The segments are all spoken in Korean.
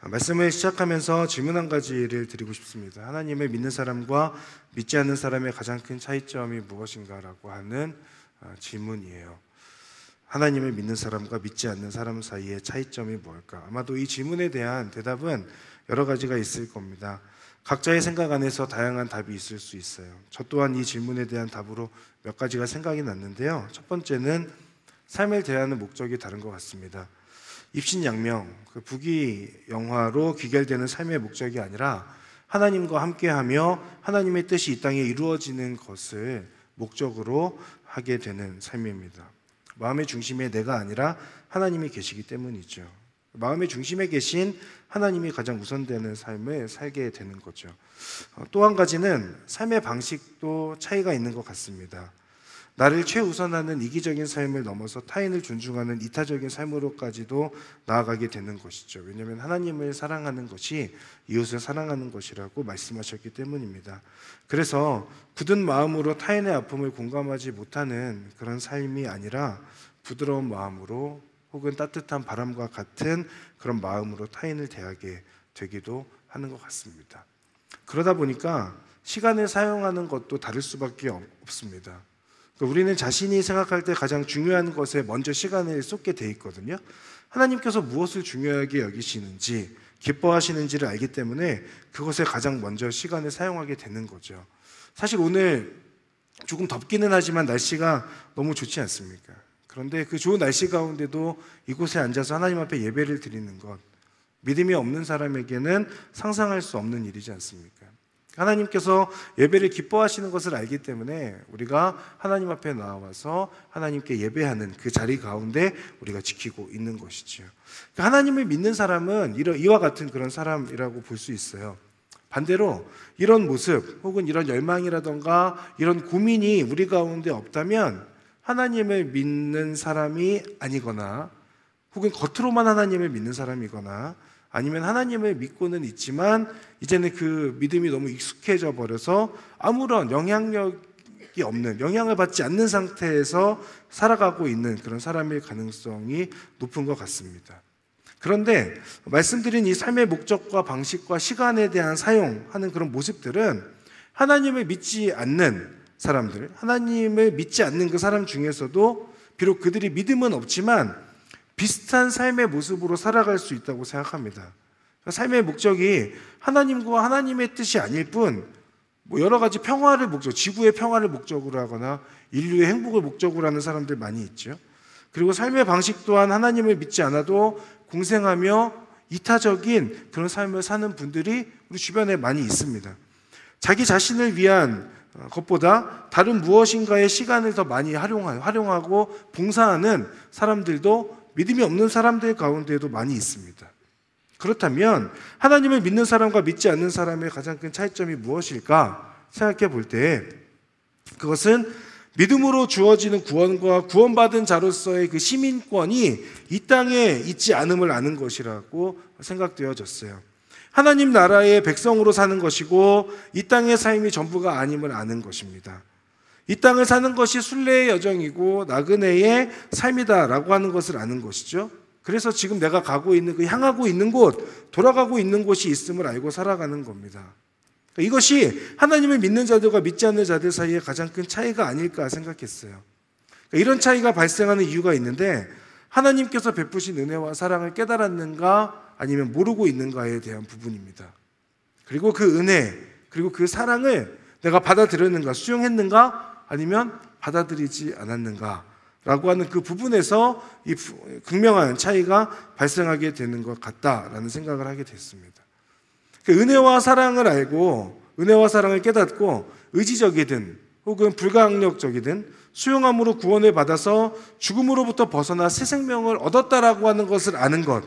말씀을 시작하면서 질문 한 가지를 드리고 싶습니다. 하나님을 믿는 사람과 믿지 않는 사람의 가장 큰 차이점이 무엇인가라고 하는 질문이에요. 하나님을 믿는 사람과 믿지 않는 사람 사이의 차이점이 뭘까? 아마도 이 질문에 대한 대답은 여러 가지가 있을 겁니다. 각자의 생각 안에서 다양한 답이 있을 수 있어요. 저 또한 이 질문에 대한 답으로 몇 가지가 생각이 났는데요. 첫 번째는 삶을 대하는 목적이 다른 것 같습니다. 입신양명, 부귀 영화로 귀결되는 삶의 목적이 아니라 하나님과 함께하며 하나님의 뜻이 이 땅에 이루어지는 것을 목적으로 하게 되는 삶입니다. 마음의 중심에 내가 아니라 하나님이 계시기 때문이죠. 마음의 중심에 계신 하나님이 가장 우선되는 삶을 살게 되는 거죠. 또 한 가지는 삶의 방식도 차이가 있는 것 같습니다. 나를 최우선하는 이기적인 삶을 넘어서 타인을 존중하는 이타적인 삶으로까지도 나아가게 되는 것이죠. 왜냐하면 하나님을 사랑하는 것이 이웃을 사랑하는 것이라고 말씀하셨기 때문입니다. 그래서 굳은 마음으로 타인의 아픔을 공감하지 못하는 그런 삶이 아니라 부드러운 마음으로 혹은 따뜻한 바람과 같은 그런 마음으로 타인을 대하게 되기도 하는 것 같습니다. 그러다 보니까 시간을 사용하는 것도 다를 수밖에 없습니다. 우리는 자신이 생각할 때 가장 중요한 것에 먼저 시간을 쏟게 돼 있거든요. 하나님께서 무엇을 중요하게 여기시는지, 기뻐하시는지를 알기 때문에 그것에 가장 먼저 시간을 사용하게 되는 거죠. 사실 오늘 조금 덥기는 하지만 날씨가 너무 좋지 않습니까? 그런데 그 좋은 날씨 가운데도 이곳에 앉아서 하나님 앞에 예배를 드리는 것, 믿음이 없는 사람에게는 상상할 수 없는 일이지 않습니까? 하나님께서 예배를 기뻐하시는 것을 알기 때문에 우리가 하나님 앞에 나와서 하나님께 예배하는 그 자리 가운데 우리가 지키고 있는 것이죠. 하나님을 믿는 사람은 이와 같은 그런 사람이라고 볼 수 있어요. 반대로 이런 모습 혹은 이런 열망이라던가 이런 고민이 우리 가운데 없다면 하나님을 믿는 사람이 아니거나 혹은 겉으로만 하나님을 믿는 사람이거나 아니면 하나님을 믿고는 있지만 이제는 그 믿음이 너무 익숙해져 버려서 아무런 영향력이 없는, 영향을 받지 않는 상태에서 살아가고 있는 그런 사람일 가능성이 높은 것 같습니다. 그런데 말씀드린 이 삶의 목적과 방식과 시간에 대한 사용하는 그런 모습들은 하나님을 믿지 않는 사람들, 하나님을 믿지 않는 그 사람 중에서도 비록 그들이 믿음은 없지만 비슷한 삶의 모습으로 살아갈 수 있다고 생각합니다. 삶의 목적이 하나님과 하나님의 뜻이 아닐 뿐 여러 가지 평화를 목적, 지구의 평화를 목적으로 하거나 인류의 행복을 목적으로 하는 사람들 많이 있죠. 그리고 삶의 방식 또한 하나님을 믿지 않아도 공생하며 이타적인 그런 삶을 사는 분들이 우리 주변에 많이 있습니다. 자기 자신을 위한 것보다 다른 무엇인가의 시간을 더 많이 활용하고 봉사하는 사람들도 믿음이 없는 사람들 가운데에도 많이 있습니다. 그렇다면 하나님을 믿는 사람과 믿지 않는 사람의 가장 큰 차이점이 무엇일까 생각해 볼 때 그것은 믿음으로 주어지는 구원과 구원받은 자로서의 그 시민권이 이 땅에 있지 않음을 아는 것이라고 생각되어졌어요. 하나님 나라의 백성으로 사는 것이고 이 땅의 삶이 전부가 아님을 아는 것입니다. 이 땅을 사는 것이 순례의 여정이고 나그네의 삶이다라고 하는 것을 아는 것이죠. 그래서 지금 내가 가고 있는 향하고 있는 곳, 돌아가고 있는 곳이 있음을 알고 살아가는 겁니다. 이것이 하나님을 믿는 자들과 믿지 않는 자들 사이의 가장 큰 차이가 아닐까 생각했어요. 이런 차이가 발생하는 이유가 있는데 하나님께서 베푸신 은혜와 사랑을 깨달았는가 아니면 모르고 있는가에 대한 부분입니다. 그리고 그 은혜, 그리고 그 사랑을 내가 받아들였는가, 수용했는가 아니면 받아들이지 않았는가라고 하는 그 부분에서 이 극명한 차이가 발생하게 되는 것 같다라는 생각을 하게 됐습니다. 은혜와 사랑을 알고 은혜와 사랑을 깨닫고 의지적이든 혹은 불가항력적이든 수용함으로 구원을 받아서 죽음으로부터 벗어나 새 생명을 얻었다라고 하는 것을 아는 것,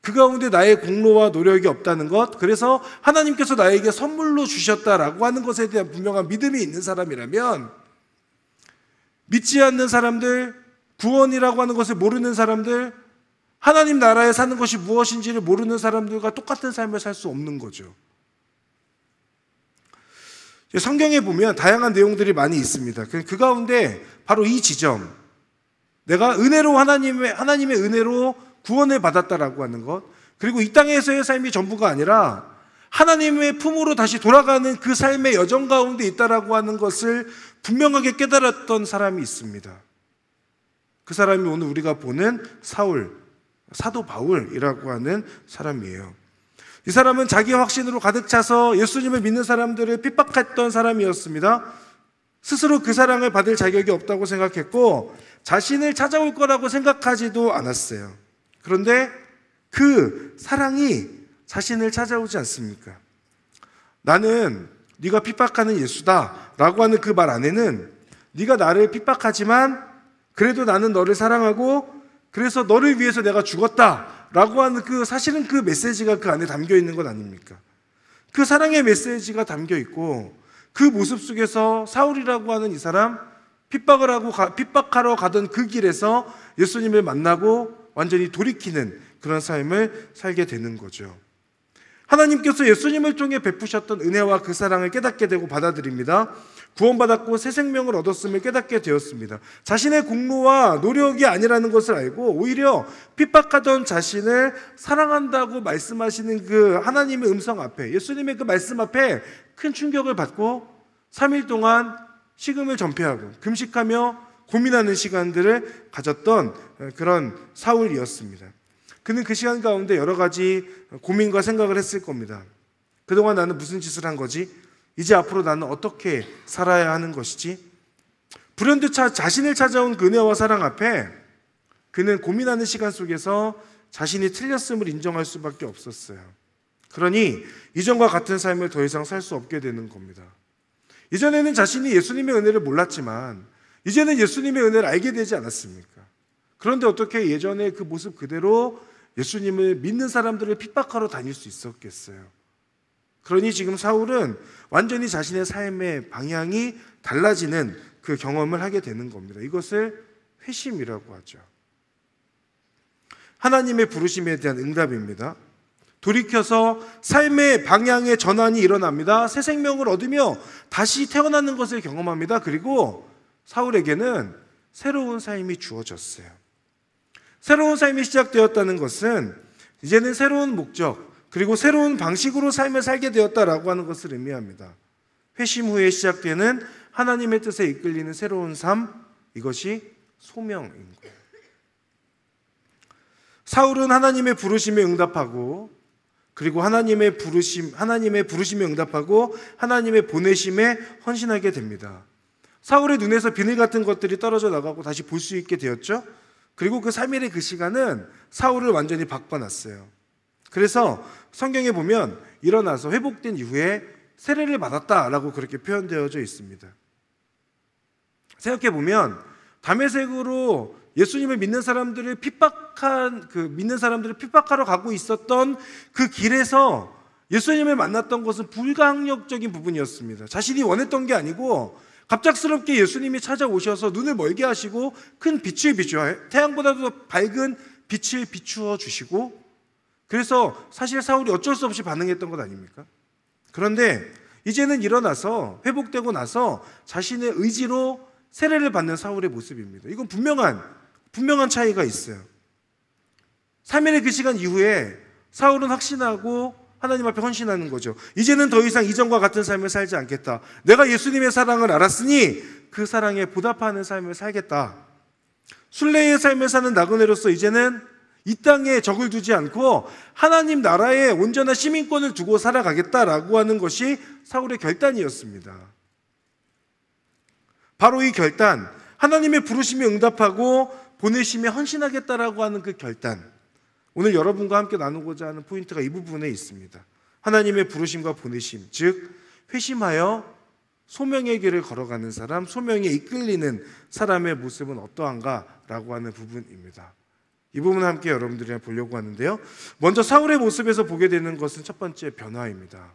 그 가운데 나의 공로와 노력이 없다는 것, 그래서 하나님께서 나에게 선물로 주셨다라고 하는 것에 대한 분명한 믿음이 있는 사람이라면 믿지 않는 사람들, 구원이라고 하는 것을 모르는 사람들, 하나님 나라에 사는 것이 무엇인지를 모르는 사람들과 똑같은 삶을 살 수 없는 거죠. 성경에 보면 다양한 내용들이 많이 있습니다. 그 가운데 바로 이 지점, 내가 은혜로 하나님의 은혜로 구원을 받았다라고 하는 것, 그리고 이 땅에서의 삶이 전부가 아니라 하나님의 품으로 다시 돌아가는 그 삶의 여정 가운데 있다라고 하는 것을 분명하게 깨달았던 사람이 있습니다. 그 사람이 오늘 우리가 보는 사도 바울이라고 하는 사람이에요. 이 사람은 자기 확신으로 가득 차서 예수님을 믿는 사람들을 핍박했던 사람이었습니다. 스스로 그 사랑을 받을 자격이 없다고 생각했고 자신을 찾아올 거라고 생각하지도 않았어요. 그런데 그 사랑이 자신을 찾아오지 않습니까? 나는 네가 핍박하는 예수다 라고 하는 그 말 안에는 네가 나를 핍박하지만 그래도 나는 너를 사랑하고 그래서 너를 위해서 내가 죽었다 라고 하는 사실은 그 메시지가 그 안에 담겨 있는 것 아닙니까? 그 사랑의 메시지가 담겨 있고 그 모습 속에서 사울이라고 하는 이 사람 핍박하러 가던 그 길에서 예수님을 만나고 완전히 돌이키는 그런 삶을 살게 되는 거죠. 하나님께서 예수님을 통해 베푸셨던 은혜와 그 사랑을 깨닫게 되고 받아들입니다. 구원받았고 새 생명을 얻었음을 깨닫게 되었습니다. 자신의 공로와 노력이 아니라는 것을 알고 오히려 핍박하던 자신을 사랑한다고 말씀하시는 그 하나님의 음성 앞에, 예수님의 그 말씀 앞에 큰 충격을 받고 3일 동안 식음을 전폐하고 금식하며 고민하는 시간들을 가졌던 그런 사울이었습니다. 그는 그 시간 가운데 여러 가지 고민과 생각을 했을 겁니다. 그동안 나는 무슨 짓을 한 거지? 이제 앞으로 나는 어떻게 살아야 하는 것이지? 불현듯 자신을 찾아온 그 은혜와 사랑 앞에 그는 고민하는 시간 속에서 자신이 틀렸음을 인정할 수밖에 없었어요. 그러니 이전과 같은 삶을 더 이상 살 수 없게 되는 겁니다. 이전에는 자신이 예수님의 은혜를 몰랐지만 이제는 예수님의 은혜를 알게 되지 않았습니까? 그런데 어떻게 예전에 그 모습 그대로 예수님을 믿는 사람들을 핍박하러 다닐 수 있었겠어요? 그러니 지금 사울은 완전히 자신의 삶의 방향이 달라지는 그 경험을 하게 되는 겁니다. 이것을 회심이라고 하죠. 하나님의 부르심에 대한 응답입니다. 돌이켜서 삶의 방향의 전환이 일어납니다. 새 생명을 얻으며 다시 태어나는 것을 경험합니다. 그리고 사울에게는 새로운 삶이 주어졌어요. 새로운 삶이 시작되었다는 것은 이제는 새로운 목적 그리고 새로운 방식으로 삶을 살게 되었다라고 하는 것을 의미합니다. 회심 후에 시작되는 하나님의 뜻에 이끌리는 새로운 삶, 이것이 소명인 거예요. 사울은 하나님의 부르심에 응답하고 그리고 하나님의 부르심에 응답하고 하나님의 보내심에 헌신하게 됩니다. 사울의 눈에서 비늘 같은 것들이 떨어져 나가고 다시 볼 수 있게 되었죠. 그리고 그 3일의 그 시간은 사울을 완전히 바꿔놨어요. 그래서 성경에 보면 일어나서 회복된 이후에 세례를 받았다라고 그렇게 표현되어져 있습니다. 생각해보면 다메섹으로 예수님을 믿는 사람들을 핍박하러 가고 있었던 그 길에서 예수님을 만났던 것은 불가항력적인 부분이었습니다. 자신이 원했던 게 아니고 갑작스럽게 예수님이 찾아오셔서 눈을 멀게 하시고 큰 빛을 비추어 태양보다도 밝은 빛을 비추어 주시고 그래서 사실 사울이 어쩔 수 없이 반응했던 것 아닙니까? 그런데 이제는 일어나서 회복되고 나서 자신의 의지로 세례를 받는 사울의 모습입니다. 이건 분명한 차이가 있어요. 3일의 그 시간 이후에 사울은 확신하고 하나님 앞에 헌신하는 거죠. 이제는 더 이상 이전과 같은 삶을 살지 않겠다. 내가 예수님의 사랑을 알았으니 그 사랑에 보답하는 삶을 살겠다. 순례의 삶을 사는 나그네로서 이제는 이 땅에 적을 두지 않고 하나님 나라에 온전한 시민권을 두고 살아가겠다라고 하는 것이 사울의 결단이었습니다. 바로 이 결단, 하나님의 부르심에 응답하고 보내심에 헌신하겠다라고 하는 그 결단, 오늘 여러분과 함께 나누고자 하는 포인트가 이 부분에 있습니다. 하나님의 부르심과 보내심, 즉 회심하여 소명의 길을 걸어가는 사람, 소명에 이끌리는 사람의 모습은 어떠한가라고 하는 부분입니다. 이 부분을 함께 여러분들이랑 보려고 하는데요. 먼저 사울의 모습에서 보게 되는 것은 첫 번째 변화입니다.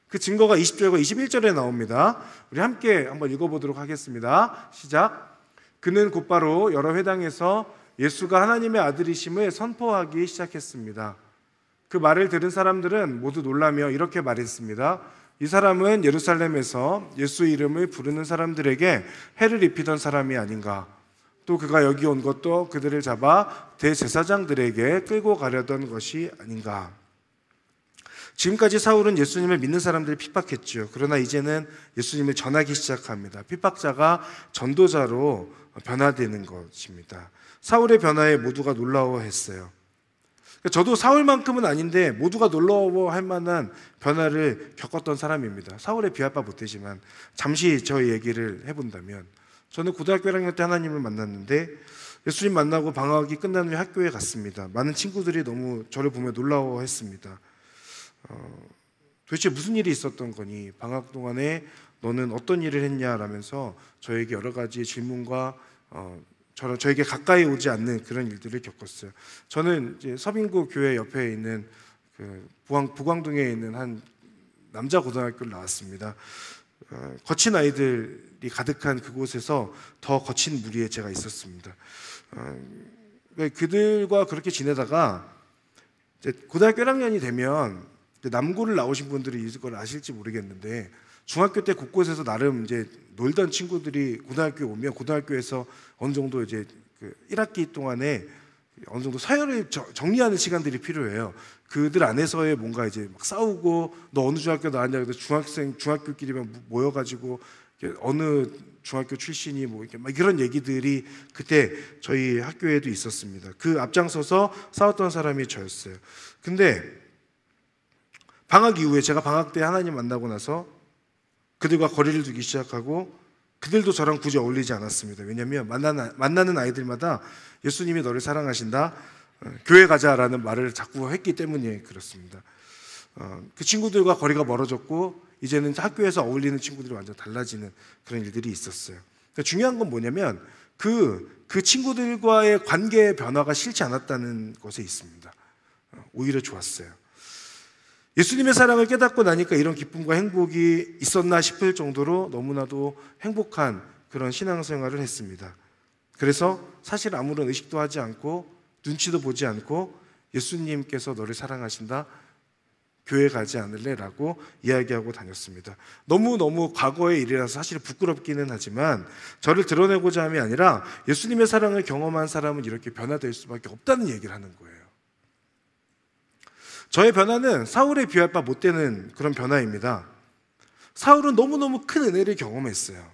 그 증거가 20절과 21절에 나옵니다. 우리 함께 한번 읽어보도록 하겠습니다. 시작. 그는 곧바로 여러 회당에서 예수가 하나님의 아들이심을 선포하기 시작했습니다. 그 말을 들은 사람들은 모두 놀라며 이렇게 말했습니다. 이 사람은 예루살렘에서 예수 이름을 부르는 사람들에게 해를 입히던 사람이 아닌가. 또 그가 여기 온 것도 그들을 잡아 대제사장들에게 끌고 가려던 것이 아닌가. 지금까지 사울은 예수님을 믿는 사람들을 핍박했죠. 그러나 이제는 예수님을 전하기 시작합니다. 핍박자가 전도자로 변화되는 것입니다. 사울의 변화에 모두가 놀라워했어요. 저도 사울만큼은 아닌데 모두가 놀라워할 만한 변화를 겪었던 사람입니다. 사울에 비할 바 못되지만 잠시 저 얘기를 해본다면, 저는 고등학교 1학년 때 하나님을 만났는데 예수님 만나고 방학이 끝난 후에 학교에 갔습니다. 많은 친구들이 너무 저를 보며 놀라워했습니다. 도대체 무슨 일이 있었던 거니? 방학 동안에 너는 어떤 일을 했냐라면서 저에게 여러 가지 질문과 저에게 가까이 오지 않는 그런 일들을 겪었어요. 저는 이제 서빙고 교회 옆에 있는 부광동에 있는 한 남자 고등학교를 나왔습니다. 거친 아이들이 가득한 그곳에서 더 거친 무리에 제가 있었습니다. 그들과 그렇게 지내다가 이제 고등학교 1학년이 되면 남고를 나오신 분들이 이걸 아실지 모르겠는데, 중학교 때 곳곳에서 나름 이제 놀던 친구들이 고등학교에 오면 고등학교에서 어느 정도 이제 1학기 동안에 어느 정도 서열을 정리하는 시간들이 필요해요. 그들 안에서의 뭔가 이제 막 싸우고, 너 어느 중학교 나왔냐, 그래서 중학교끼리만 모여가지고 어느 중학교 출신이 뭐 이렇게 막 이런 얘기들이 그때 저희 학교에도 있었습니다. 그 앞장서서 싸웠던 사람이 저였어요. 근데 방학 이후에, 제가 방학 때 하나님 만나고 나서 그들과 거리를 두기 시작하고, 그들도 저랑 굳이 어울리지 않았습니다. 왜냐하면 만나는 아이들마다 예수님이 너를 사랑하신다, 교회 가자라는 말을 자꾸 했기 때문에 그렇습니다. 그 친구들과 거리가 멀어졌고, 이제는 학교에서 어울리는 친구들이 완전 달라지는 그런 일들이 있었어요. 그러니까 중요한 건 뭐냐면 그 친구들과의 관계의 변화가 싫지 않았다는 것에 있습니다. 오히려 좋았어요. 예수님의 사랑을 깨닫고 나니까 이런 기쁨과 행복이 있었나 싶을 정도로 너무나도 행복한 그런 신앙생활을 했습니다. 그래서 사실 아무런 의식도 하지 않고 눈치도 보지 않고 예수님께서 너를 사랑하신다, 교회 가지 않을래? 라고 이야기하고 다녔습니다. 너무너무 과거의 일이라서 사실 부끄럽기는 하지만 저를 드러내고자 함이 아니라 예수님의 사랑을 경험한 사람은 이렇게 변화될 수밖에 없다는 얘기를 하는 거예요. 저의 변화는 사울에 비할 바 못되는 그런 변화입니다. 사울은 너무너무 큰 은혜를 경험했어요.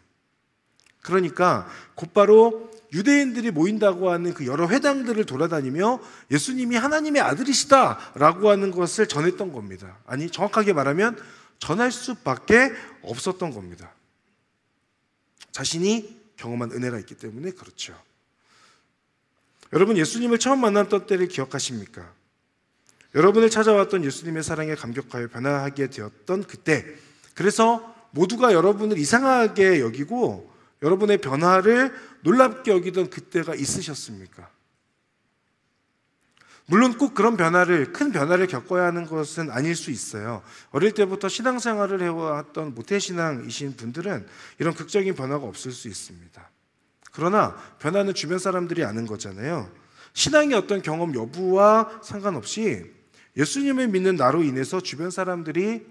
그러니까 곧바로 유대인들이 모인다고 하는 그 여러 회당들을 돌아다니며 예수님이 하나님의 아들이시다라고 하는 것을 전했던 겁니다. 아니, 정확하게 말하면 전할 수밖에 없었던 겁니다. 자신이 경험한 은혜가 있기 때문에 그렇죠. 여러분, 예수님을 처음 만났던 때를 기억하십니까? 여러분을 찾아왔던 예수님의 사랑에 감격하여 변화하게 되었던 그때, 그래서 모두가 여러분을 이상하게 여기고 여러분의 변화를 놀랍게 여기던 그때가 있으셨습니까? 물론 꼭 그런 큰 변화를 겪어야 하는 것은 아닐 수 있어요. 어릴 때부터 신앙생활을 해왔던 모태신앙이신 분들은 이런 극적인 변화가 없을 수 있습니다. 그러나 변화는 주변 사람들이 아는 거잖아요. 신앙의 어떤 경험 여부와 상관없이 예수님을 믿는 나로 인해서 주변 사람들이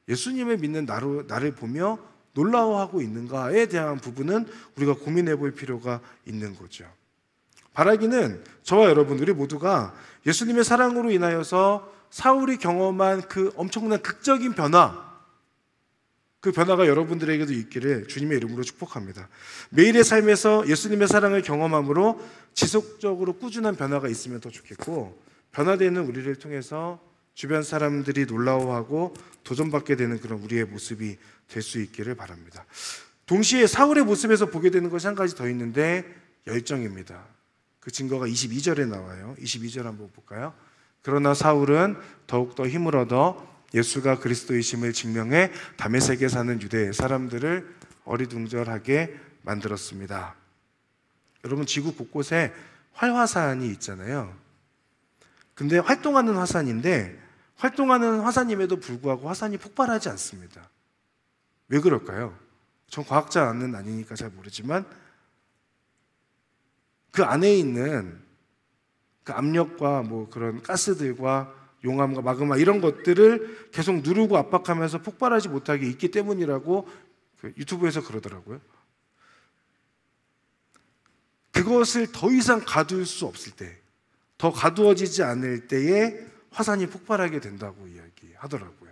예수님을 믿는 나를 보며 놀라워하고 있는가에 대한 부분은 우리가 고민해 볼 필요가 있는 거죠. 바라기는 저와 여러분, 우리 모두가 예수님의 사랑으로 인하여서 사울이 경험한 그 엄청난 극적인 변화, 그 변화가 여러분들에게도 있기를 주님의 이름으로 축복합니다. 매일의 삶에서 예수님의 사랑을 경험함으로 지속적으로 꾸준한 변화가 있으면 더 좋겠고, 변화되는 우리를 통해서 주변 사람들이 놀라워하고 도전받게 되는 그런 우리의 모습이 될 수 있기를 바랍니다. 동시에 사울의 모습에서 보게 되는 것이 한 가지 더 있는데 열정입니다. 그 증거가 22절에 나와요. 22절 한번 볼까요? 그러나 사울은 더욱더 힘을 얻어 예수가 그리스도이심을 증명해 다메섹에 사는 유대 사람들을 어리둥절하게 만들었습니다. 여러분, 지구 곳곳에 활화산이 있잖아요. 근데 활동하는 화산인데, 활동하는 화산임에도 불구하고 화산이 폭발하지 않습니다. 왜 그럴까요? 전 과학자는 아니니까 잘 모르지만 그 안에 있는 그 압력과 뭐 그런 가스들과 용암과 마그마 이런 것들을 계속 누르고 압박하면서 폭발하지 못하게 있기 때문이라고 유튜브에서 그러더라고요. 그것을 더 이상 가둘 수 없을 때, 더 가두어지지 않을 때에 화산이 폭발하게 된다고 이야기하더라고요.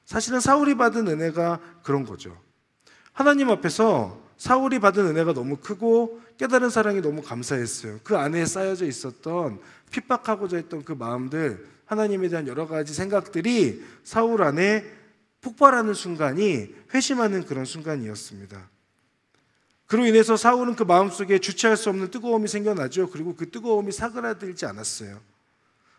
사실은 사울이 받은 은혜가 그런 거죠. 하나님 앞에서 사울이 받은 은혜가 너무 크고 깨달은 사랑이 너무 감사했어요. 그 안에 쌓여져 있었던 핍박하고자 했던 그 마음들, 하나님에 대한 여러 가지 생각들이 사울 안에 폭발하는 순간이 회심하는 그런 순간이었습니다. 그로 인해서 사울은 그 마음속에 주체할 수 없는 뜨거움이 생겨나죠. 그리고 그 뜨거움이 사그라들지 않았어요.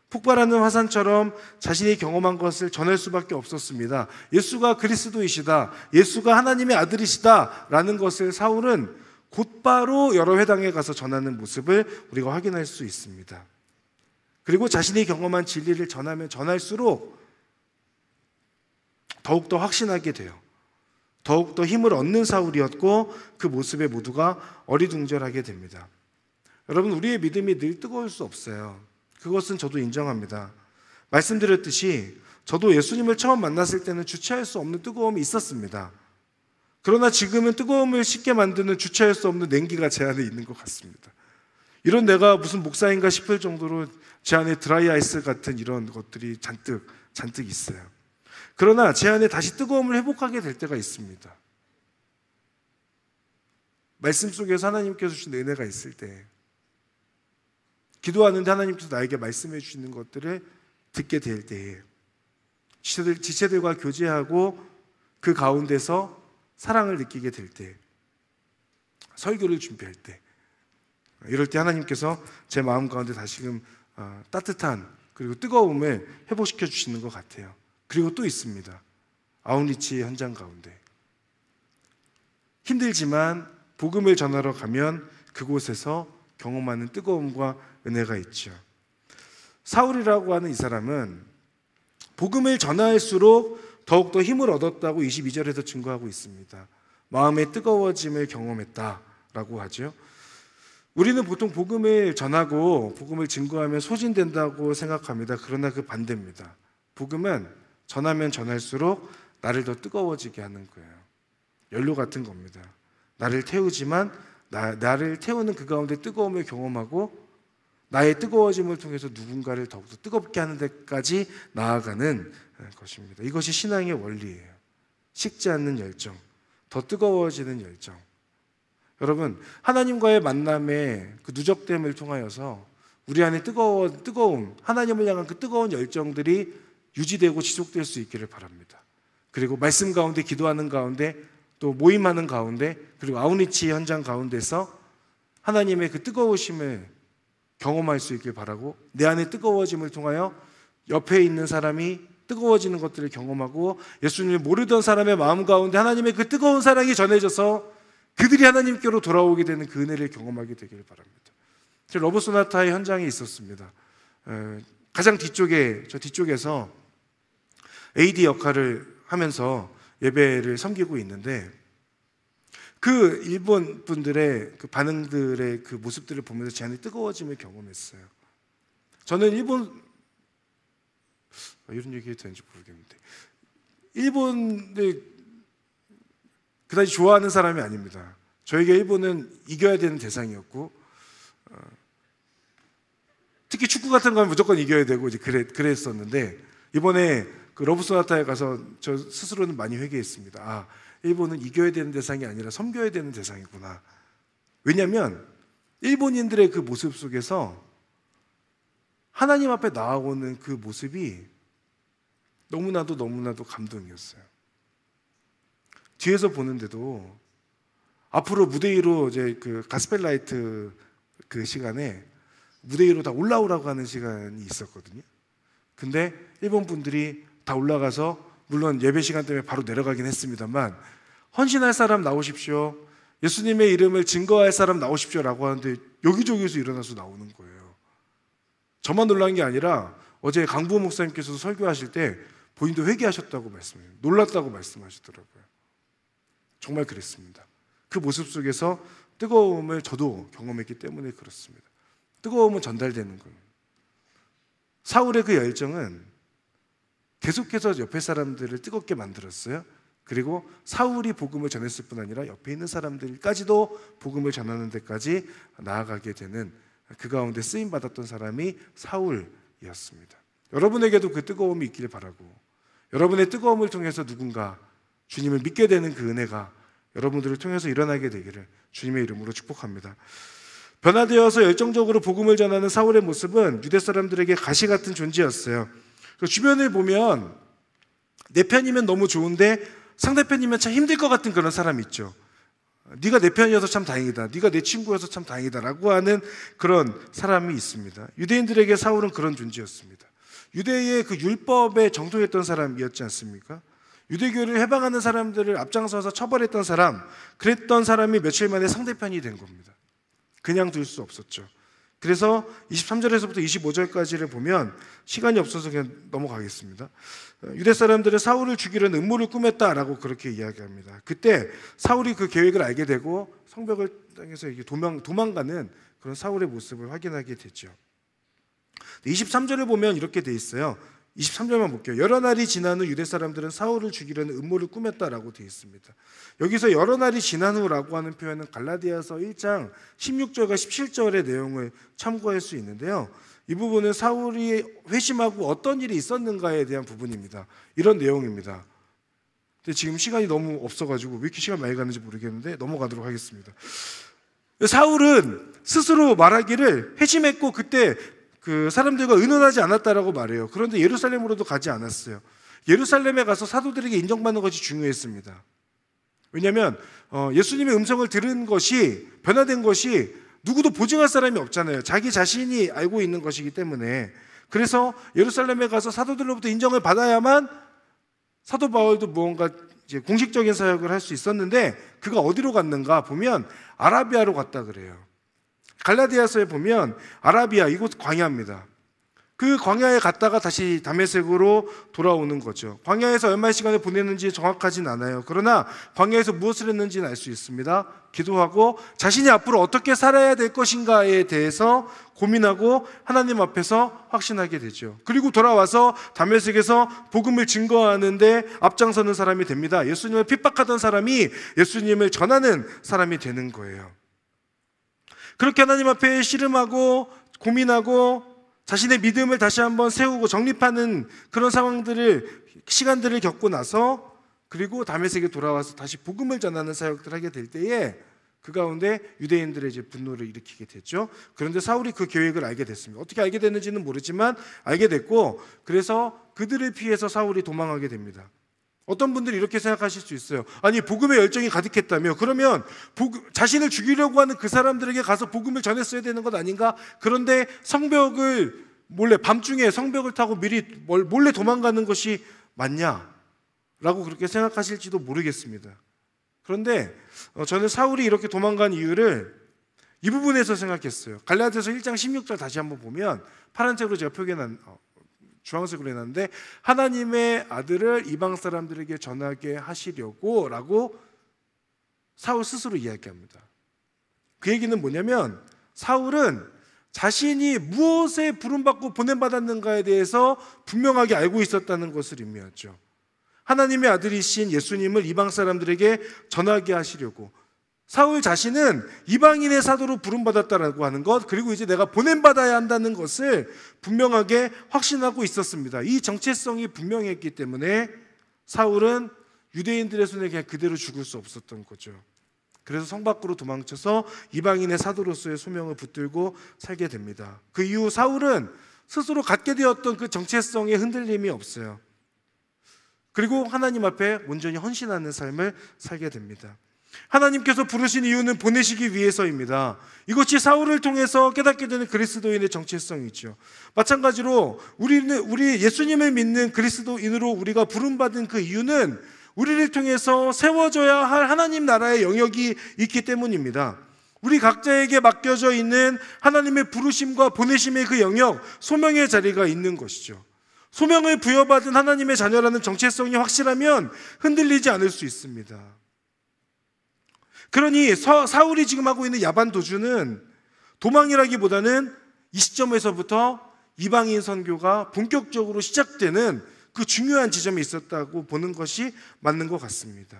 폭발하는 화산처럼 자신이 경험한 것을 전할 수밖에 없었습니다. 예수가 그리스도이시다, 예수가 하나님의 아들이시다 라는 것을 사울은 곧바로 여러 회당에 가서 전하는 모습을 우리가 확인할 수 있습니다. 그리고 자신이 경험한 진리를 전하면 전할수록 더욱더 확신하게 돼요. 더욱더 힘을 얻는 사울이었고 그 모습에 모두가 어리둥절하게 됩니다. 여러분, 우리의 믿음이 늘 뜨거울 수 없어요. 그것은 저도 인정합니다. 말씀드렸듯이 저도 예수님을 처음 만났을 때는 주체할 수 없는 뜨거움이 있었습니다. 그러나 지금은 뜨거움을 쉽게 만드는 주체할 수 없는 냉기가 제 안에 있는 것 같습니다. 이런 내가 무슨 목사인가 싶을 정도로 제 안에 드라이 아이스 같은 이런 것들이 잔뜩 있어요. 그러나 제 안에 다시 뜨거움을 회복하게 될 때가 있습니다. 말씀 속에서 하나님께서 주신 은혜가 있을 때, 기도하는데 하나님께서 나에게 말씀해 주시는 것들을 듣게 될 때에, 지체들과 교제하고 그 가운데서 사랑을 느끼게 될 때, 설교를 준비할 때, 이럴 때 하나님께서 제 마음 가운데 다시금 따뜻한 그리고 뜨거움을 회복시켜 주시는 것 같아요. 그리고 또 있습니다. 아웃리치 현장 가운데 힘들지만 복음을 전하러 가면 그곳에서 경험하는 뜨거움과 은혜가 있죠. 사울이라고 하는 이 사람은 복음을 전할수록 더욱더 힘을 얻었다고 22절에서 증거하고 있습니다. 마음의 뜨거워짐을 경험했다라고 하죠. 우리는 보통 복음을 전하고 복음을 증거하면 소진된다고 생각합니다. 그러나 그 반대입니다. 복음은 전하면 전할수록 나를 더 뜨거워지게 하는 거예요. 연료 같은 겁니다. 나를 태우지만 나를 태우는 그 가운데 뜨거움을 경험하고 나의 뜨거워짐을 통해서 누군가를 더욱더 뜨겁게 하는 데까지 나아가는 것입니다. 이것이 신앙의 원리예요. 식지 않는 열정, 더 뜨거워지는 열정. 여러분, 하나님과의 만남의 그 누적됨을 통하여서 우리 안에 뜨거움, 하나님을 향한 그 뜨거운 열정들이 유지되고 지속될 수 있기를 바랍니다. 그리고 말씀 가운데, 기도하는 가운데, 또 모임하는 가운데, 그리고 아웃리치 현장 가운데서 하나님의 그 뜨거우심을 경험할 수 있길 바라고, 내 안에 뜨거워짐을 통하여 옆에 있는 사람이 뜨거워지는 것들을 경험하고 예수님을 모르던 사람의 마음 가운데 하나님의 그 뜨거운 사랑이 전해져서 그들이 하나님께로 돌아오게 되는 그 은혜를 경험하게 되기를 바랍니다. 제가 러브 소나타의 현장에 있었습니다. 가장 뒤쪽에서 AD 역할을 하면서 예배를 섬기고 있는데, 그 일본 분들의 그 반응들의 그 모습들을 보면서 제 안에 뜨거워짐을 경험했어요. 저는 이런 얘기 해도 되는지 모르겠는데, 일본을 그다지 좋아하는 사람이 아닙니다. 저에게 일본은 이겨야 되는 대상이었고, 특히 축구 같은 건 무조건 이겨야 되고 이제 그랬었는데, 이번에 그 러브 소나타에 가서 저 스스로는 많이 회개했습니다. 일본은 이겨야 되는 대상이 아니라 섬겨야 되는 대상이구나. 왜냐하면 일본인들의 그 모습 속에서 하나님 앞에 나아오는 그 모습이 너무나도 감동이었어요. 뒤에서 보는데도 앞으로 무대 위로 이제 그 가스펠 라이트 그 시간에 무대 위로 다 올라오라고 하는 시간이 있었거든요. 근데 일본 분들이 다 올라가서, 물론 예배 시간 때문에 바로 내려가긴 했습니다만, 헌신할 사람 나오십시오, 예수님의 이름을 증거할 사람 나오십시오라고 하는데 여기저기서 일어나서 나오는 거예요. 저만 놀란 게 아니라 어제 강부호 목사님께서도 설교하실 때 본인도 회개하셨다고 말씀해요. 놀랐다고 말씀하시더라고요. 정말 그랬습니다. 그 모습 속에서 뜨거움을 저도 경험했기 때문에 그렇습니다. 뜨거움은 전달되는 거예요. 사울의 그 열정은 계속해서 옆에 사람들을 뜨겁게 만들었어요. 그리고 사울이 복음을 전했을 뿐 아니라 옆에 있는 사람들까지도 복음을 전하는 데까지 나아가게 되는, 그 가운데 쓰임받았던 사람이 사울이었습니다. 여러분에게도 그 뜨거움이 있기를 바라고, 여러분의 뜨거움을 통해서 누군가 주님을 믿게 되는 그 은혜가 여러분들을 통해서 일어나게 되기를 주님의 이름으로 축복합니다. 변화되어서 열정적으로 복음을 전하는 사울의 모습은 유대 사람들에게 가시 같은 존재였어요. 주변을 보면 내 편이면 너무 좋은데 상대편이면 참 힘들 것 같은 그런 사람 있죠. 네가 내 편이어서 참 다행이다, 네가 내 친구여서 참 다행이다 라고 하는 그런 사람이 있습니다. 유대인들에게 사울은 그런 존재였습니다. 유대의 그 율법에 정통했던 사람이었지 않습니까? 유대교를 해방하는 사람들을 앞장서서 처벌했던 사람, 그랬던 사람이 며칠 만에 상대편이 된 겁니다. 그냥 둘 수 없었죠. 그래서 23절에서부터 25절까지를 보면 시간이 없어서 그냥 넘어가겠습니다. 유대 사람들은 사울을 죽이려는 음모를 꾸몄다라고 그렇게 이야기합니다. 그때 사울이 그 계획을 알게 되고 성벽을 향해서 도망가는 그런 사울의 모습을 확인하게 되죠. 23절을 보면 이렇게 돼 있어요. 23절만 볼게요. 여러 날이 지난 후 유대 사람들은 사울을 죽이려는 음모를 꾸몄다라고 되어 있습니다. 여기서 여러 날이 지난 후라고 하는 표현은 갈라디아서 1장 16절과 17절의 내용을 참고할 수 있는데요. 이 부분은 사울이 회심하고 어떤 일이 있었는가에 대한 부분입니다. 이런 내용입니다. 근데 지금 시간이 너무 없어가지고 왜 이렇게 시간 많이 가는지 모르겠는데 넘어가도록 하겠습니다. 사울은 스스로 말하기를 회심했고 그때 그 사람들과 의논하지 않았다라고 말해요. 그런데 예루살렘으로도 가지 않았어요. 예루살렘에 가서 사도들에게 인정받는 것이 중요했습니다. 왜냐하면 예수님의 음성을 들은 것이, 변화된 것이 누구도 보증할 사람이 없잖아요. 자기 자신이 알고 있는 것이기 때문에. 그래서 예루살렘에 가서 사도들로부터 인정을 받아야만 사도 바울도 무언가 이제 공식적인 사역을 할 수 있었는데, 그가 어디로 갔는가 보면 아라비아로 갔다 그래요. 갈라디아서에 보면 아라비아, 이곳 광야입니다. 그 광야에 갔다가 다시 다메섹으로 돌아오는 거죠. 광야에서 얼마의 시간을 보냈는지 정확하진 않아요. 그러나 광야에서 무엇을 했는지는 알 수 있습니다. 기도하고 자신이 앞으로 어떻게 살아야 될 것인가에 대해서 고민하고 하나님 앞에서 확신하게 되죠. 그리고 돌아와서 다메섹에서 복음을 증거하는데 앞장서는 사람이 됩니다. 예수님을 핍박하던 사람이 예수님을 전하는 사람이 되는 거예요. 그렇게 하나님 앞에 씨름하고 고민하고 자신의 믿음을 다시 한번 세우고 정립하는 그런 시간들을 겪고 나서, 그리고 다메섹에 돌아와서 다시 복음을 전하는 사역들을 하게 될 때에 그 가운데 유대인들의 이제 분노를 일으키게 됐죠. 그런데 사울이 그 계획을 알게 됐습니다. 어떻게 알게 됐는지는 모르지만 알게 됐고, 그래서 그들을 피해서 사울이 도망하게 됩니다. 어떤 분들이 이렇게 생각하실 수 있어요. 아니, 복음의 열정이 가득했다며 그러면 자신을 죽이려고 하는 그 사람들에게 가서 복음을 전했어야 되는 것 아닌가? 그런데 성벽을 몰래, 밤중에 성벽을 타고 미리 몰래 도망가는 것이 맞냐? 라고 그렇게 생각하실지도 모르겠습니다. 그런데 저는 사울이 이렇게 도망간 이유를 이 부분에서 생각했어요. 갈라디아서 1장 16절 다시 한번 보면, 파란 책으로 제가 주황색으로 해놨는데, 하나님의 아들을 이방 사람들에게 전하게 하시려고 라고 사울 스스로 이야기합니다. 그 얘기는 뭐냐면, 사울은 자신이 무엇에 부름받고 보냄받았는가에 대해서 분명하게 알고 있었다는 것을 의미하죠. 하나님의 아들이신 예수님을 이방 사람들에게 전하게 하시려고, 사울 자신은 이방인의 사도로 부름받았다라고 하는 것, 그리고 이제 내가 보냄받아야 한다는 것을 분명하게 확신하고 있었습니다. 이 정체성이 분명했기 때문에 사울은 유대인들의 손에 그냥 그대로 죽을 수 없었던 거죠. 그래서 성 밖으로 도망쳐서 이방인의 사도로서의 소명을 붙들고 살게 됩니다. 그 이후 사울은 스스로 갖게 되었던 그 정체성에 흔들림이 없어요. 그리고 하나님 앞에 온전히 헌신하는 삶을 살게 됩니다. 하나님께서 부르신 이유는 보내시기 위해서입니다. 이것이 사울을 통해서 깨닫게 되는 그리스도인의 정체성이죠. 마찬가지로 우리 예수님을 믿는 그리스도인으로 우리가 부름받은 그 이유는 우리를 통해서 세워져야 할 하나님 나라의 영역이 있기 때문입니다. 우리 각자에게 맡겨져 있는 하나님의 부르심과 보내심의 그 영역, 소명의 자리가 있는 것이죠. 소명을 부여받은 하나님의 자녀라는 정체성이 확실하면 흔들리지 않을 수 있습니다. 그러니 사울이 지금 하고 있는 야반 도주는 도망이라기보다는 이 시점에서부터 이방인 선교가 본격적으로 시작되는 그 중요한 지점이 있었다고 보는 것이 맞는 것 같습니다.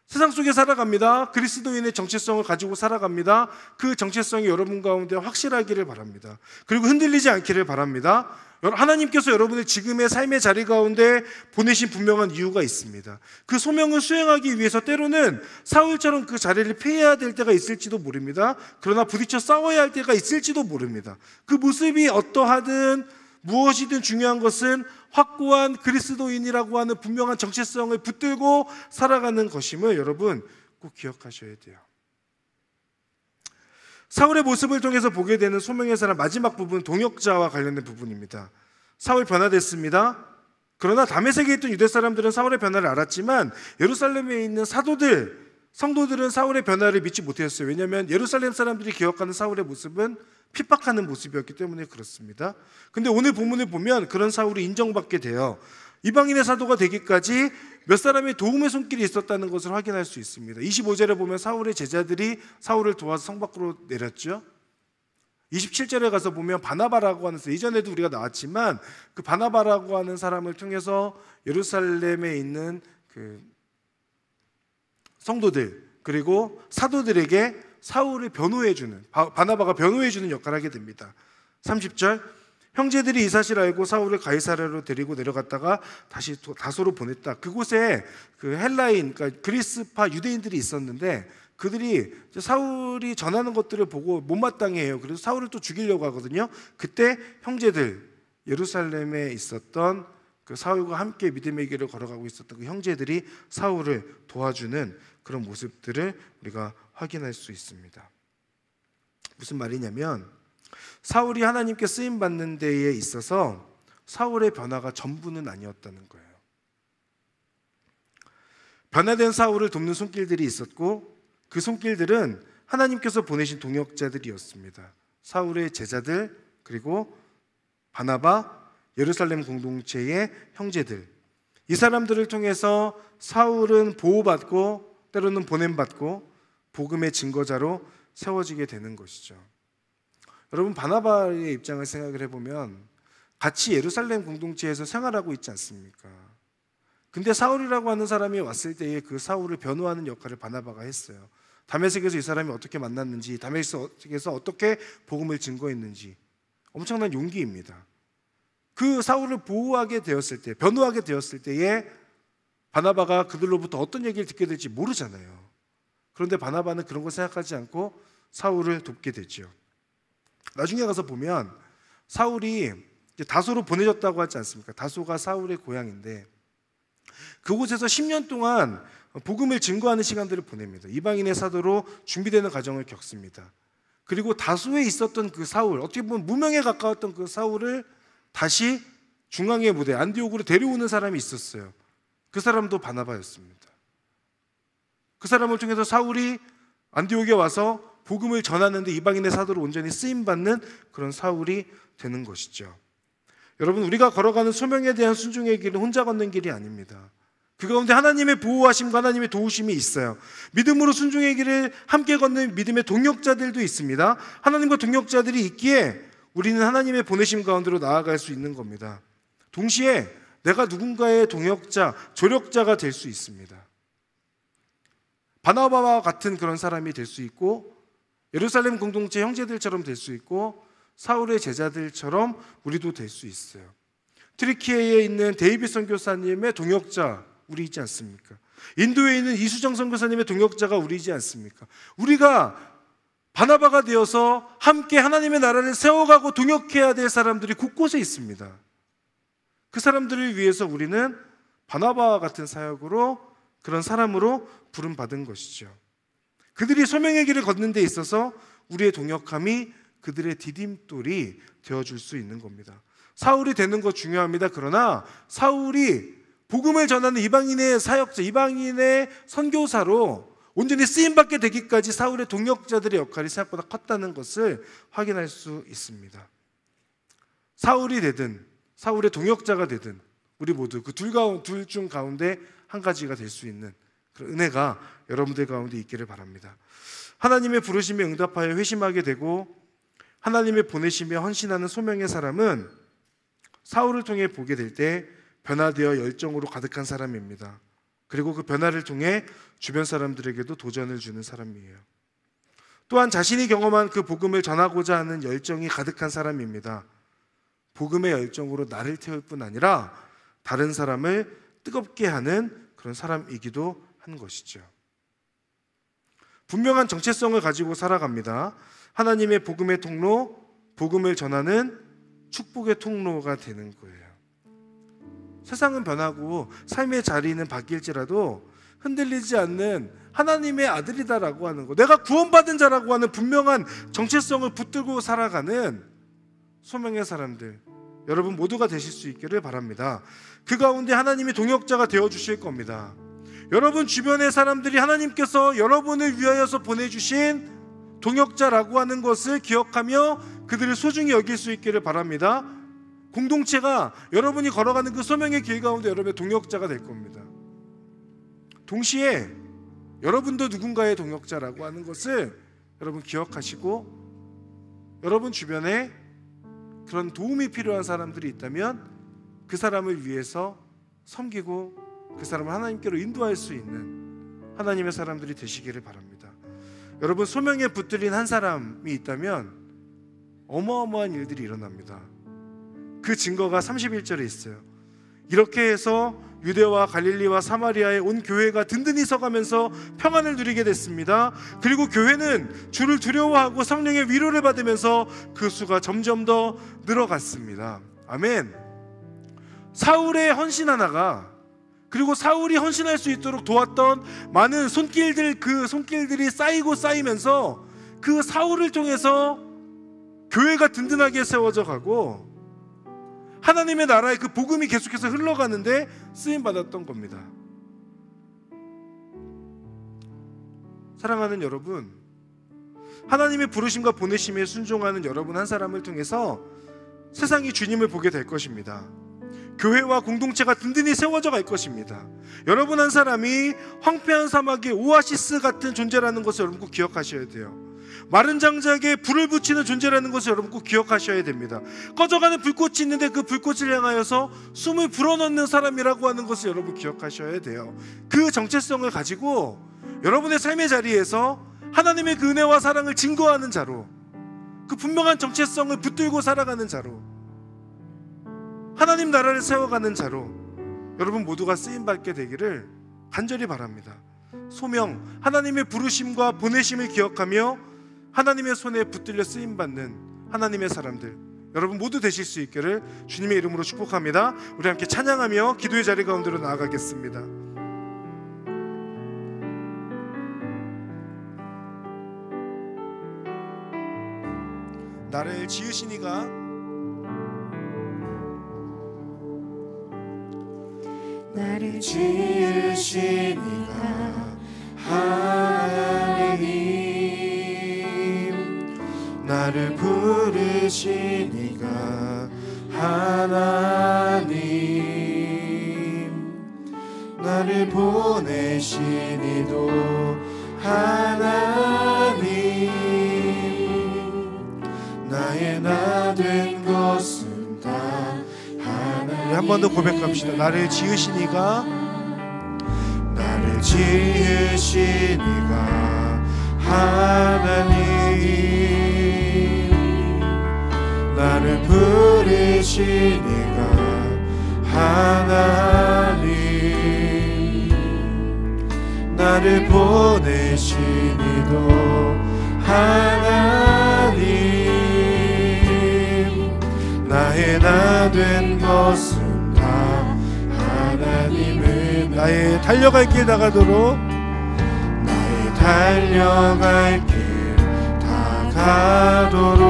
세상 속에 살아갑니다. 그리스도인의 정체성을 가지고 살아갑니다. 그 정체성이 여러분 가운데 확실하기를 바랍니다. 그리고 흔들리지 않기를 바랍니다. 하나님께서 여러분을 지금의 삶의 자리 가운데 보내신 분명한 이유가 있습니다. 그 소명을 수행하기 위해서 때로는 사울처럼 그 자리를 피해야 될 때가 있을지도 모릅니다. 그러나 부딪혀 싸워야 할 때가 있을지도 모릅니다. 그 모습이 어떠하든 무엇이든 중요한 것은 확고한 그리스도인이라고 하는 분명한 정체성을 붙들고 살아가는 것임을 여러분 꼭 기억하셔야 돼요. 사울의 모습을 통해서 보게 되는 소명의 사람 마지막 부분, 동역자와 관련된 부분입니다. 사울 변화됐습니다. 그러나 다메섹에 있던 유대 사람들은 사울의 변화를 알았지만 예루살렘에 있는 사도들, 성도들은 사울의 변화를 믿지 못했어요. 왜냐하면 예루살렘 사람들이 기억하는 사울의 모습은 핍박하는 모습이었기 때문에 그렇습니다. 근데 오늘 본문을 보면 그런 사울이 인정받게 돼요. 이방인의 사도가 되기까지 몇 사람의 도움의 손길이 있었다는 것을 확인할 수 있습니다. 25절에 보면 사울의 제자들이 사울을 도와서 성 밖으로 내렸죠. 27절에 가서 보면 바나바라고 하는, 이전에도 우리가 나왔지만 그 바나바라고 하는 사람을 통해서 예루살렘에 있는 그 성도들 그리고 사도들에게 사울을 변호해주는, 바나바가 변호해주는 역할을 하게 됩니다. 30절, 형제들이 이 사실을 알고 사울을 가이사랴로 데리고 내려갔다가 다시 다소로 보냈다. 그곳에 그 헬라인, 그러니까 그리스파 유대인들이 있었는데 그들이 사울이 전하는 것들을 보고 못마땅해 해요. 그래서 사울을 또 죽이려고 하거든요. 그때 형제들, 예루살렘에 있었던 그 사울과 함께 믿음의 길을 걸어가고 있었던 그 형제들이 사울을 도와주는 그런 모습들을 우리가 확인할 수 있습니다. 무슨 말이냐면 사울이 하나님께 쓰임받는 데에 있어서 사울의 변화가 전부는 아니었다는 거예요. 변화된 사울을 돕는 손길들이 있었고 그 손길들은 하나님께서 보내신 동역자들이었습니다. 사울의 제자들 그리고 바나바, 예루살렘 공동체의 형제들, 이 사람들을 통해서 사울은 보호받고 때로는 보냄받고 복음의 증거자로 세워지게 되는 것이죠. 여러분, 바나바의 입장을 생각을 해보면 같이 예루살렘 공동체에서 생활하고 있지 않습니까? 근데 사울이라고 하는 사람이 왔을 때에 그 사울을 변호하는 역할을 바나바가 했어요. 다메섹에서 이 사람이 어떻게 만났는지, 다메섹에서 어떻게 복음을 증거했는지 엄청난 용기입니다. 그 사울을 보호하게 되었을 때, 변호하게 되었을 때에 바나바가 그들로부터 어떤 얘기를 듣게 될지 모르잖아요. 그런데 바나바는 그런 거 생각하지 않고 사울을 돕게 되죠. 나중에 가서 보면 사울이 다소로 보내졌다고 하지 않습니까? 다소가 사울의 고향인데 그곳에서 10년 동안 복음을 증거하는 시간들을 보냅니다. 이방인의 사도로 준비되는 과정을 겪습니다. 그리고 다소에 있었던 그 사울, 어떻게 보면 무명에 가까웠던 그 사울을 다시 중앙의 무대 안디옥으로 데려오는 사람이 있었어요. 그 사람도 바나바였습니다. 그 사람을 통해서 사울이 안디옥에 와서 복음을 전하는데 이방인의 사도로 온전히 쓰임받는 그런 사울이 되는 것이죠. 여러분, 우리가 걸어가는 소명에 대한 순종의 길은 혼자 걷는 길이 아닙니다. 그 가운데 하나님의 보호하심과 하나님의 도우심이 있어요. 믿음으로 순종의 길을 함께 걷는 믿음의 동역자들도 있습니다. 하나님과 동역자들이 있기에 우리는 하나님의 보내심 가운데로 나아갈 수 있는 겁니다. 동시에 내가 누군가의 동역자, 조력자가 될 수 있습니다. 바나바와 같은 그런 사람이 될 수 있고 예루살렘 공동체 형제들처럼 될 수 있고 사울의 제자들처럼 우리도 될 수 있어요. 트리키에에 있는 데이빗 선교사님의 동역자 우리이지 않습니까? 인도에 있는 이수정 선교사님의 동역자가 우리이지 않습니까? 우리가 바나바가 되어서 함께 하나님의 나라를 세워가고 동역해야 될 사람들이 곳곳에 있습니다. 그 사람들을 위해서 우리는 바나바와 같은 사역으로, 그런 사람으로 부름받은 것이죠. 그들이 소명의 길을 걷는 데 있어서 우리의 동역함이 그들의 디딤돌이 되어줄 수 있는 겁니다. 사울이 되는 것 중요합니다. 그러나 사울이 복음을 전하는 이방인의 사역자, 이방인의 선교사로 온전히 쓰임받게 되기까지 사울의 동역자들의 역할이 생각보다 컸다는 것을 확인할 수 있습니다. 사울이 되든 사울의 동역자가 되든 우리 모두 그 둘 중 가운데 한 가지가 될 수 있는 그런 은혜가 여러분들 가운데 있기를 바랍니다. 하나님의 부르심에 응답하여 회심하게 되고 하나님의 보내심에 헌신하는 소명의 사람은 사울을 통해 보게 될 때 변화되어 열정으로 가득한 사람입니다. 그리고 그 변화를 통해 주변 사람들에게도 도전을 주는 사람이에요. 또한 자신이 경험한 그 복음을 전하고자 하는 열정이 가득한 사람입니다. 복음의 열정으로 나를 태울 뿐 아니라 다른 사람을 뜨겁게 하는 그런 사람이기도 한 것이죠. 분명한 정체성을 가지고 살아갑니다. 하나님의 복음의 통로, 복음을 전하는 축복의 통로가 되는 거예요. 세상은 변하고 삶의 자리는 바뀔지라도 흔들리지 않는 하나님의 아들이다라고 하는 것, 내가 구원받은 자라고 하는 분명한 정체성을 붙들고 살아가는 소명의 사람들, 여러분 모두가 되실 수 있기를 바랍니다. 그 가운데 하나님이 동역자가 되어주실 겁니다. 여러분 주변의 사람들이 하나님께서 여러분을 위하여서 보내주신 동역자라고 하는 것을 기억하며 그들을 소중히 여길 수 있기를 바랍니다. 공동체가 여러분이 걸어가는 그 소명의 길 가운데 여러분의 동역자가 될 겁니다. 동시에 여러분도 누군가의 동역자라고 하는 것을 여러분 기억하시고, 여러분 주변에 그런 도움이 필요한 사람들이 있다면 그 사람을 위해서 섬기고 그 사람을 하나님께로 인도할 수 있는 하나님의 사람들이 되시기를 바랍니다. 여러분 소명에 붙들린 한 사람이 있다면 어마어마한 일들이 일어납니다. 그 증거가 31절에 있어요. 이렇게 해서 유대와 갈릴리와 사마리아의 온 교회가 든든히 서가면서 평안을 누리게 됐습니다. 그리고 교회는 주를 두려워하고 성령의 위로를 받으면서 그 수가 점점 더 늘어갔습니다. 아멘. 사울의 헌신 하나가, 그리고 사울이 헌신할 수 있도록 도왔던 많은 손길들, 그 손길들이 쌓이고 쌓이면서 그 사울을 통해서 교회가 든든하게 세워져 가고 하나님의 나라의 그 복음이 계속해서 흘러가는데 쓰임받았던 겁니다. 사랑하는 여러분, 하나님의 부르심과 보내심에 순종하는 여러분 한 사람을 통해서 세상이 주님을 보게 될 것입니다. 교회와 공동체가 든든히 세워져 갈 것입니다. 여러분 한 사람이 황폐한 사막의 오아시스 같은 존재라는 것을 여러분 꼭 기억하셔야 돼요. 마른 장작에 불을 붙이는 존재라는 것을 여러분 꼭 기억하셔야 됩니다. 꺼져가는 불꽃이 있는데 그 불꽃을 향하여서 숨을 불어넣는 사람이라고 하는 것을 여러분 기억하셔야 돼요. 그 정체성을 가지고 여러분의 삶의 자리에서 하나님의 그 은혜와 사랑을 증거하는 자로, 그 분명한 정체성을 붙들고 살아가는 자로, 하나님 나라를 세워가는 자로 여러분 모두가 쓰임받게 되기를 간절히 바랍니다. 소명, 하나님의 부르심과 보내심을 기억하며 하나님의 손에 붙들려 쓰임받는 하나님의 사람들 여러분 모두 되실 수 있기를 주님의 이름으로 축복합니다. 우리 함께 찬양하며 기도의 자리 가운데로 나아가겠습니다. 나를 지으신 이가, 나를 지으신 이가 하나님, 나를 부르신 이가 하나님, 나를 보내신 이도 하나님, 나의 나 된 것은 다 하나님. 한 번 더 고백합시다. 나를 지으신 이가, 나를 지으신 이가 하나님, 나를 부르신 이가 하나님, 나를 보내신 이도 하나님, 나의 나 된 것은 다 하나님을. 나의 달려갈 길 나가도록, 나의 달려갈 길 다가도록,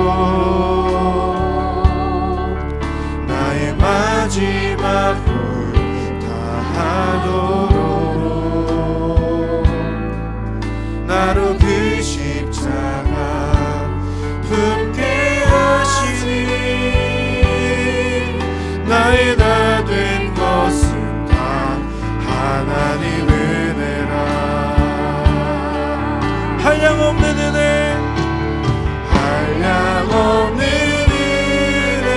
나의 마지막 홀 다하도록, 나로 그 십자가 품게 하시니, 나의 나 된 것은 다 하나님 은혜라. 한량없는 은혜, 한량없는 은혜,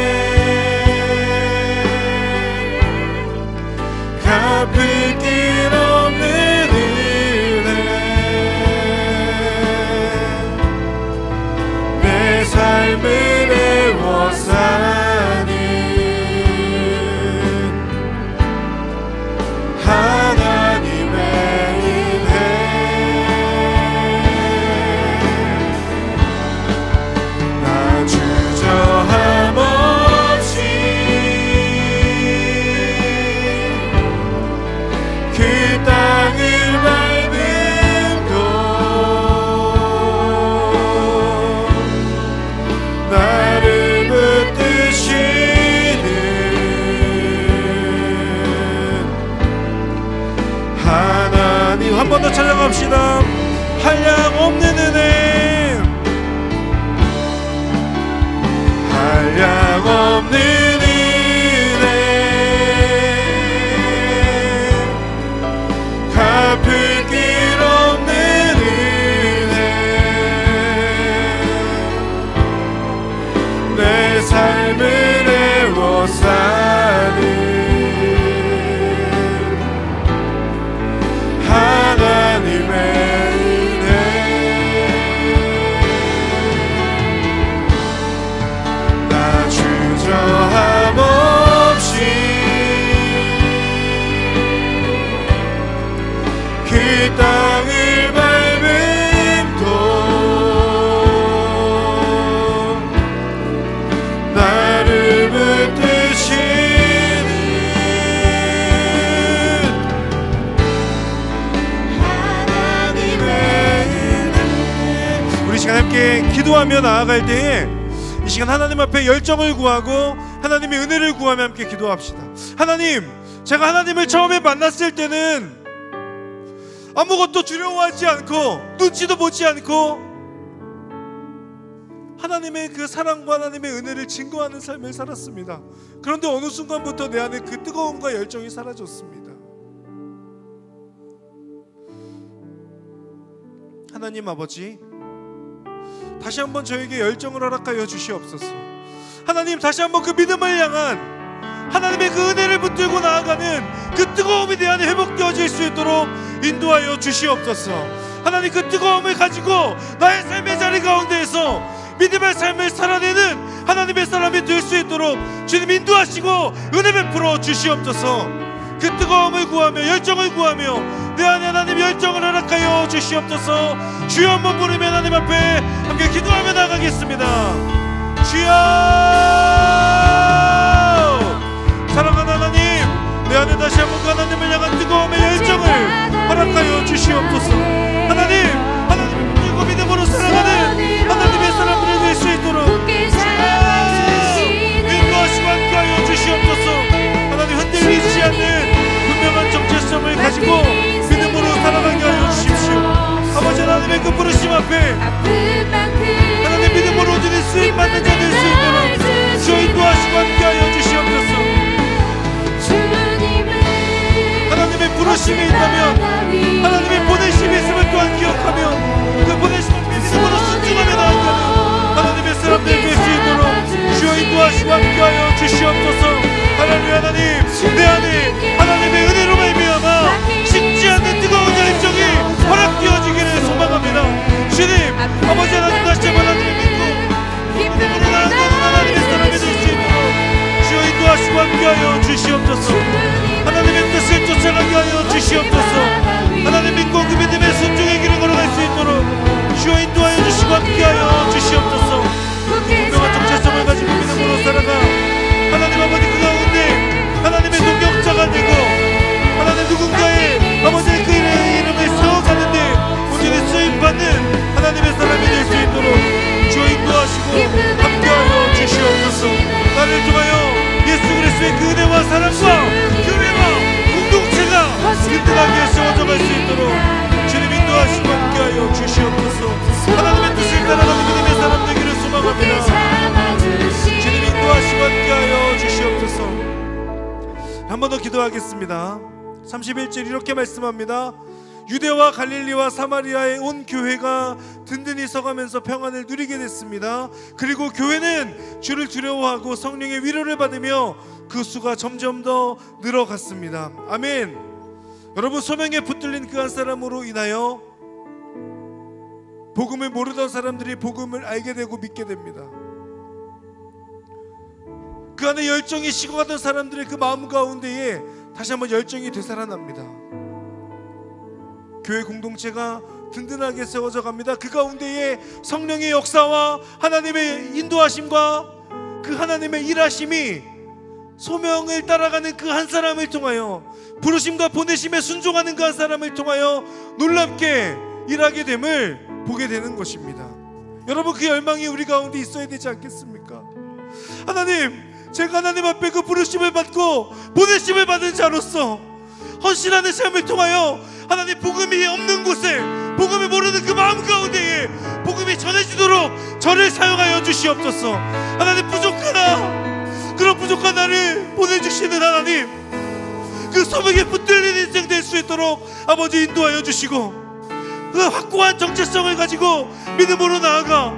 고백합시다. 한량없는 은혜, 한량없는 은혜, 갚을 길 없는 은혜, 내 삶을 애워싸는 하나님의 은혜. 나 주저함 없이 그 땅을 밟음도 나를 붙드시는 하나님의 은혜. 우리 시간 함께 기도하며 나아갈 때에 이 시간 하나님 앞에 열정을 구하고 하나님의 은혜를 구하며 함께 기도합시다. 하나님, 제가 하나님을 처음에 만났을 때는 아무것도 두려워하지 않고 눈치도 보지 않고 하나님의 그 사랑과 하나님의 은혜를 증거하는 삶을 살았습니다. 그런데 어느 순간부터 내 안에 그 뜨거움과 열정이 사라졌습니다. 하나님 아버지, 다시 한번 저에게 열정을 허락하여 주시옵소서. 하나님, 다시 한번 그 믿음을 향한 하나님의 그 은혜를 붙들고 나아가는 그 뜨거움이 내 안에 회복되어질 수 있도록 인도하여 주시옵소서. 하나님, 그 뜨거움을 가지고 나의 삶의 자리 가운데에서 믿음의 삶을 살아내는 하나님의 사람이 될 수 있도록 주님 인도하시고 은혜 베풀어 주시옵소서. 그 뜨거움을 구하며 열정을 구하며 내 안에 하나님 열정을 허락하여 주시옵소서. 주여 한번 부르며 하나님 앞에 함께 기도하며 나가겠습니다. 주여, 사랑하는 하나님, 내 안에 다시 한번 하나님을 향한 뜨거움의 열정을 허락하여 주시옵소서. 하나님, 하나님을 붙들고 믿음으로 살아가는 하나님의 사람들이 될 수 있도록 인도하시고 함께하여 주시옵소서. 하나님, 흔들리지 않는 분명한 정체성을 가지고 믿음으로 살아가게 하여 주십시오. 아버지 하나님의 그 부르심 앞에 하나님 믿음으로 주님 쓰임받는 자 될 수 있도록 주여 인도하시고 함께하여 주시옵소서. 하나님의 부르심이 있다면 하나님의 보내심이 있음을 또한 기억하며 그 보내심을 믿음으로 순종하며 나아가는 하나님의 사람들 될 수 있도록 주여 인도하시고 함께하여 주시옵소서. 하나님, 하나님, 내 안에 하나님의 은혜로 말미암아 식지 않는 뜨거운 열정이 허락되어지기를 소망합니다. 주님, 아버지 하나님, 다시 한번 하나님을 믿고 믿음으로 나아가는 하나님의 사람이 될 수 있도록 주여 인도하시고 함께하여 주시옵소서. 하나님의 뜻을 쫓아가게 하여 주시옵소서. 하나님 믿고 그 믿음의 순종의 길을 걸어갈 수 있도록 주여 인도하여 주시고 함께하여 주시옵소서. 분명한 정체성을 가지고 믿음으로 살아가 하나님 아버지 그 가운데 하나님의 동역자가 되고 하나님 누군가의 아버지의 그 이름을 세워가는데 온전히 쓰임받는 하나님의 사람이 될 수 있도록 주여 인도하시고 함께하여 주시옵소서. 나를 통하여 예수 그리스도의 그 은혜와 사랑과 교회와 공동체가 든든하게 세워져갈 수 있도록 주님 인도하시고 함께하여 주시옵소서. 하나님의 뜻을 따라가는 믿음의 사람 되기를 소망합니다. 주님 인도하시고 함께하여 주시옵소서. 한 번 더 기도하겠습니다. 31절 이렇게 말씀합니다. 유대와 갈릴리와 사마리아에 온 교회가 든든히 서가면서 평안을 누리게 됐습니다. 그리고 교회는 주를 두려워하고 성령의 위로를 받으며 그 수가 점점 더 늘어갔습니다. 아멘. 여러분, 소명에 붙들린 그 한 사람으로 인하여 복음을 모르던 사람들이 복음을 알게 되고 믿게 됩니다. 그 안에 열정이 식어가던 사람들의 그 마음 가운데에 다시 한번 열정이 되살아납니다. 교회 공동체가 든든하게 세워져 갑니다. 그 가운데에 성령의 역사와 하나님의 인도하심과 그 하나님의 일하심이 소명을 따라가는 그 한 사람을 통하여 부르심과 보내심에 순종하는 그 한 사람을 통하여 놀랍게 일하게 됨을 보게 되는 것입니다. 여러분, 그 열망이 우리 가운데 있어야 되지 않겠습니까? 하나님, 제가 하나님 앞에 그 부르심을 받고 보내심을 받은 자로서 헌신하는 삶을 통하여 하나님 복음이 없는 곳에, 복음이 모르는 그 마음 가운데에 복음이 전해지도록 저를 사용하여 주시옵소서. 하나님 부족하나 그런 부족한 나를 보내주시는 하나님, 그 소명에 붙들린 인생 될 수 있도록 아버지 인도하여 주시고, 그 확고한 정체성을 가지고 믿음으로 나아가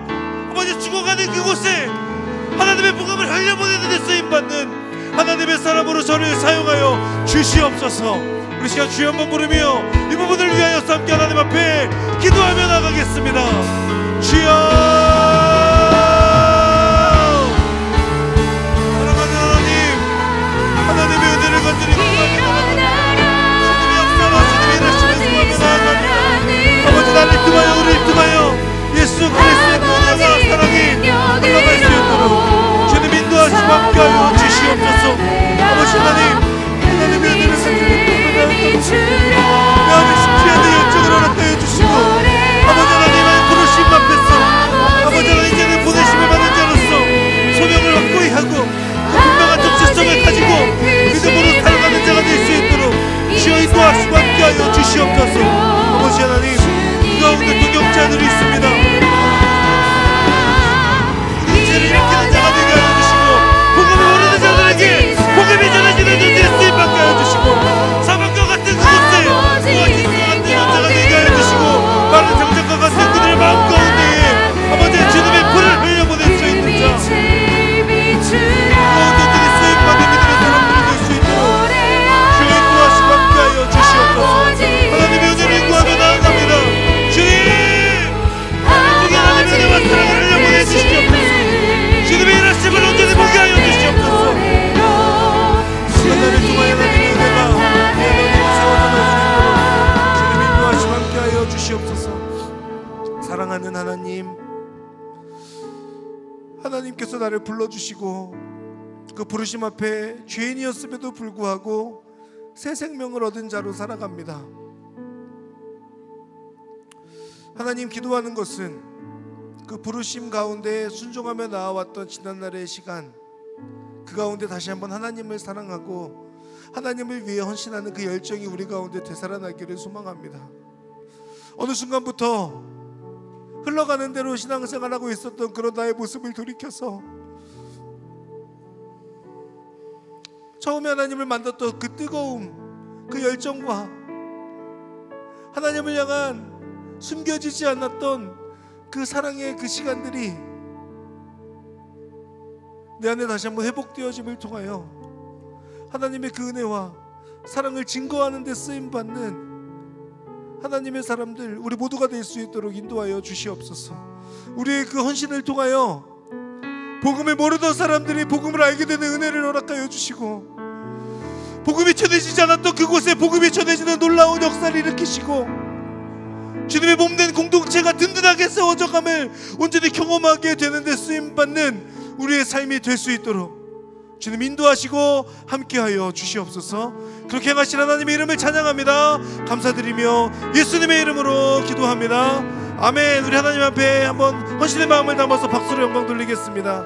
아버지 죽어가는 그곳에 하나님의 복음을 흘려보내는 데 쓰임받는 하나님의 사람으로 저를 사용하여 주시옵소서. 우리 시간 주여 한번 부르며 이 부분을 위하여 함께 하나님 앞에 기도하며 나가겠습니다. 주여, 사랑하는 하나님, 하나님의 은혜를 건드리고 주님의 역사와 주님의 일하심을 구하며 나아가니 아버지 나를 통하여 우리를 통하여 예수 그리스도의 은혜와 사랑이 흘러갈 수 있도록 주님 인도하시고 함께하여 주시옵소서. 아버지 하나님, 하나님의 은혜를 가지고 마음이 쉽지 않은 열정을 허락하여 주시고, 아버지 하나님의 부르심 앞에서 아버지 하나님 이제는 보내심을 받은 자로서 소명을 확고히 하고 그 분명한 정체성을 가지고 믿음으로 살아가는 자가 될 수 있도록 주여 인도하시고 함께하여 주시옵소서. 아버지 하나님, 그 가운데 동역자들이 있습니다. 우리 죄를 일으키는 자가 되게 하여 주시고, 복음을 모르는 자들에게 복음이 전해지는 존재에 쓰임받게 하여 주시고, 사막과 같은 그곳에 오아시스와 같은 자가 되게 하여 주시고, 마른 정적과 같은 그들의 마음 가운데에 아버지 주님의 불을 흘려보낼 수 있는 자, 그들이 쓰임받는 믿음의 사람들이 될 수 있도록 주여 인도하시고 함께하여 주시옵소서. 하나님의 은혜를 구하며 나아갑니다. 주님, 하나님의 은혜와 사랑을 흘려보내 주시옵소서. 주님의 일하심을 온전히 보게 하여 주시옵소서. 나를 통하여 하나님의 은혜가 내 너를 세워져 날 수 있도록 주님 인도하시고 함께하여 주시옵소서. 사랑하는 하나님, 하나님께서 나를 불러주시고 그 부르심 앞에 죄인이었음에도 불구하고 새 생명을 얻은 자로 살아갑니다. 하나님, 기도하는 것은 그 부르심 가운데 순종하며 나아왔던 지난날의 시간, 그 가운데 다시 한번 하나님을 사랑하고 하나님을 위해 헌신하는 그 열정이 우리 가운데 되살아나기를 소망합니다. 어느 순간부터 흘러가는 대로 신앙생활하고 있었던 그런 나의 모습을 돌이켜서 처음에 하나님을 만났던 그 뜨거움, 그 열정과 하나님을 향한 숨겨지지 않았던 그 사랑의 그 시간들이 내 안에 다시 한번 회복되어짐을 통하여 하나님의 그 은혜와 사랑을 증거하는 데 쓰임받는 하나님의 사람들, 우리 모두가 될 수 있도록 인도하여 주시옵소서. 우리의 그 헌신을 통하여 복음을 모르던 사람들이 복음을 알게 되는 은혜를 허락하여 주시고, 복음이 전해지지 않았던 그곳에 복음이 전해지는 놀라운 역사를 일으키시고, 주님의 몸된 공동체가 든든하게 세워져감을 온전히 경험하게 되는 데 쓰임받는 우리의 삶이 될 수 있도록 주님 인도하시고 함께하여 주시옵소서. 그렇게 행하신 하나님의 이름을 찬양합니다. 감사드리며 예수님의 이름으로 기도합니다. 아멘. 우리 하나님 앞에 한번 헌신의 마음을 담아서 박수로 영광 돌리겠습니다.